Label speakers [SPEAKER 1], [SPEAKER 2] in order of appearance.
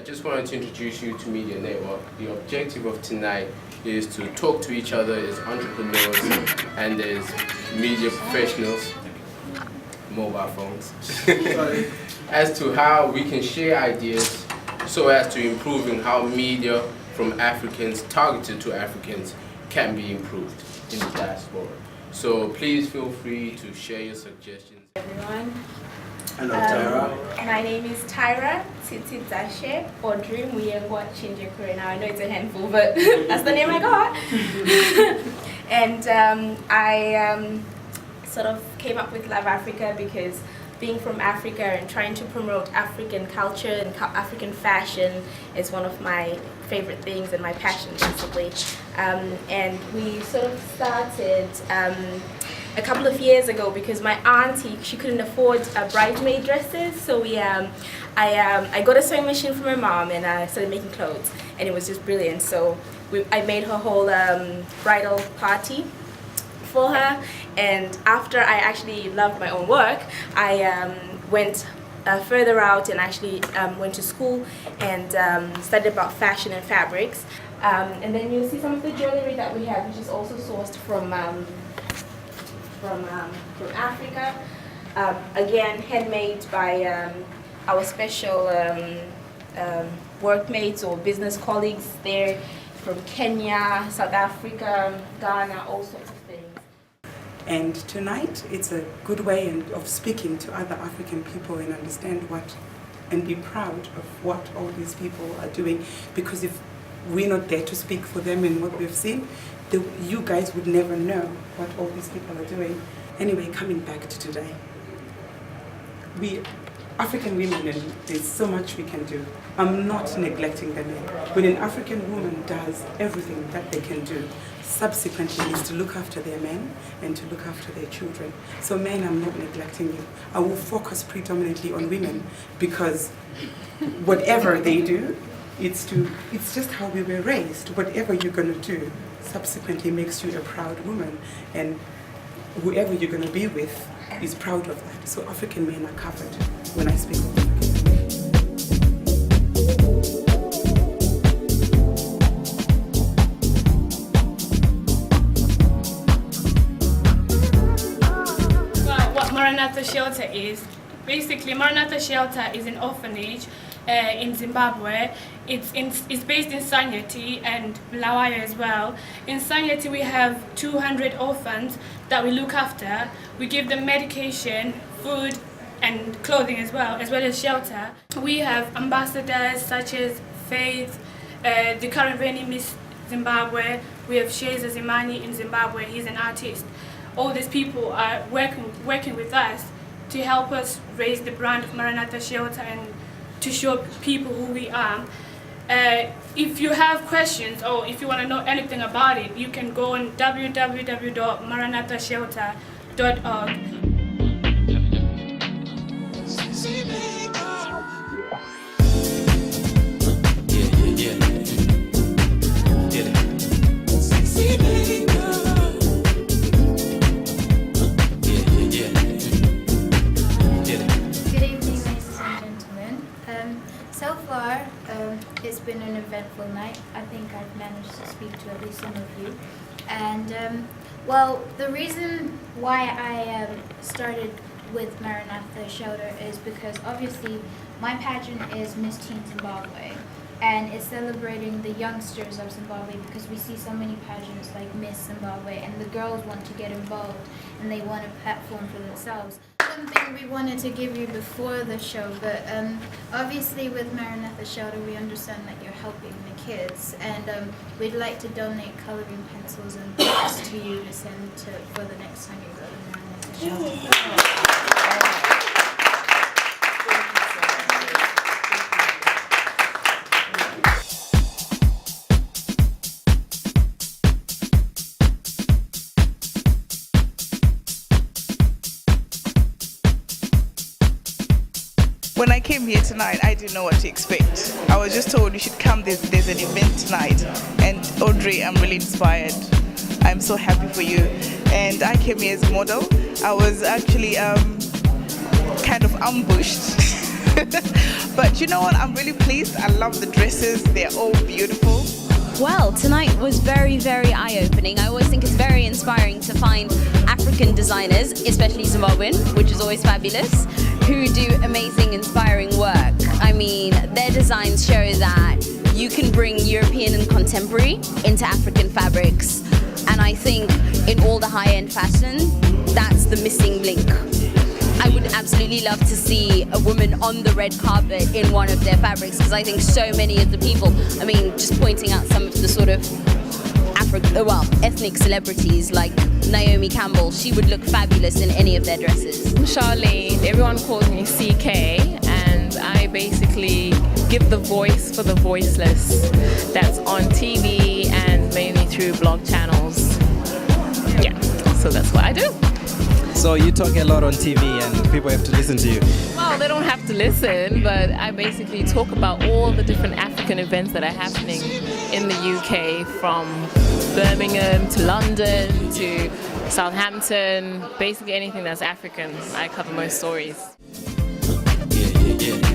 [SPEAKER 1] I just wanted to introduce you to Media Network. The objective of tonight is to talk to each other as entrepreneurs and as media professionals, mobile phones, as to how we can share ideas so as to improving how media from Africans, targeted to Africans, can be improved in the diaspora. So please feel free to share your suggestions.
[SPEAKER 2] Everyone.
[SPEAKER 3] Hello, Tyra.
[SPEAKER 2] My name is Tyra Titi Dashe Audrey Muyengwa Chinjekure. Now I know it's a handful, but that's the name I got. And I sort of came up with Love Africa because being from Africa and trying to promote African culture and African fashion is one of my favorite things and my passion, basically. And we sort of started a couple of years ago because my auntie, she couldn't afford bridesmaid dresses, so I got a sewing machine from my mom and I started making clothes, and it was just brilliant. So I made her whole bridal party for her, and after I actually loved my own work, I went further out and actually went to school and studied about fashion and fabrics. And then you'll see some of the jewelry that we have, which is also sourced from Africa. Again, handmade by our special workmates or business colleagues there from Kenya, South Africa, Ghana, all sorts of things.
[SPEAKER 4] And tonight, it's a good way of speaking to other African people and understand what, and be proud of what all these people are doing. Because if we're not there to speak for them and what we've seen, you guys would never know what all these people are doing. Anyway, coming back to today, we African women, and there's so much we can do. I'm not neglecting the men. When an African woman does everything that they can do, subsequently is to look after their men and to look after their children. So men, I'm not neglecting you. I will focus predominantly on women because whatever they do, it's just how we were raised. Whatever you're going to do subsequently makes you a proud woman, and whoever you're going to be with is proud of that. So African men are covered when I speak of African men.
[SPEAKER 5] Well, what Maranatha Shelter is, basically Maranatha Shelter is an orphanage in Zimbabwe. It's based in Sanyati and Bulawayo as well. In Sanyati we have 200 orphans that we look after. We give them medication, food and clothing as well as shelter. We have ambassadors such as Faith, the current reigning Miss Zimbabwe. We have Sheza Zimani in Zimbabwe, he's an artist. All these people are working with us to help us raise the brand of Maranatha Shelter and to show people who we are. If you have questions or if you want to know anything about it, you can go on www.maranathashelter.org.
[SPEAKER 6] So far, it's been an eventful night. I think I've managed to speak to at least some of you. And, well, the reason why I started with Maranatha Shelter is because obviously my pageant is Miss Teen Zimbabwe. And it's celebrating the youngsters of Zimbabwe because we see so many pageants like Miss Zimbabwe and the girls want to get involved and they want a platform for themselves. Something we wanted to give you before the show, but obviously with Maranatha Shelter we understand that you're helping the kids, and we'd like to donate coloring pencils and books to you to send for the next time you go to Maranatha Shelter.
[SPEAKER 7] When I came here tonight, I didn't know what to expect. I was just told you should come, there's an event tonight. And Audrey, I'm really inspired. I'm so happy for you. And I came here as a model. I was actually kind of ambushed But you know what? I'm really pleased. I love the dresses. They're all beautiful.
[SPEAKER 8] Well, tonight was very, very eye-opening. I always think it's very inspiring to find African designers, especially Zimbabwean, which is always fabulous, who do amazing, inspiring work. I mean, their designs show that you can bring European and contemporary into African fabrics. And I think in all the high-end fashion, that's the missing link. I would absolutely love to see a woman on the red carpet in one of their fabrics, because I think so many of the people, I mean, just pointing out some of the sort of ethnic celebrities like Naomi Campbell, she would look fabulous in any of their dresses.
[SPEAKER 9] I'm Charlene, everyone calls me CK, and I basically give the voice for the voiceless. That's on TV and mainly through blog channels. Yeah, so that's what I do.
[SPEAKER 10] So you talk a lot on TV and people have to listen to you?
[SPEAKER 9] Well, they don't have to listen, but I basically talk about all the different African events that are happening in the UK, from Birmingham to London to Southampton, basically anything that's African. I cover most stories.
[SPEAKER 10] Yeah.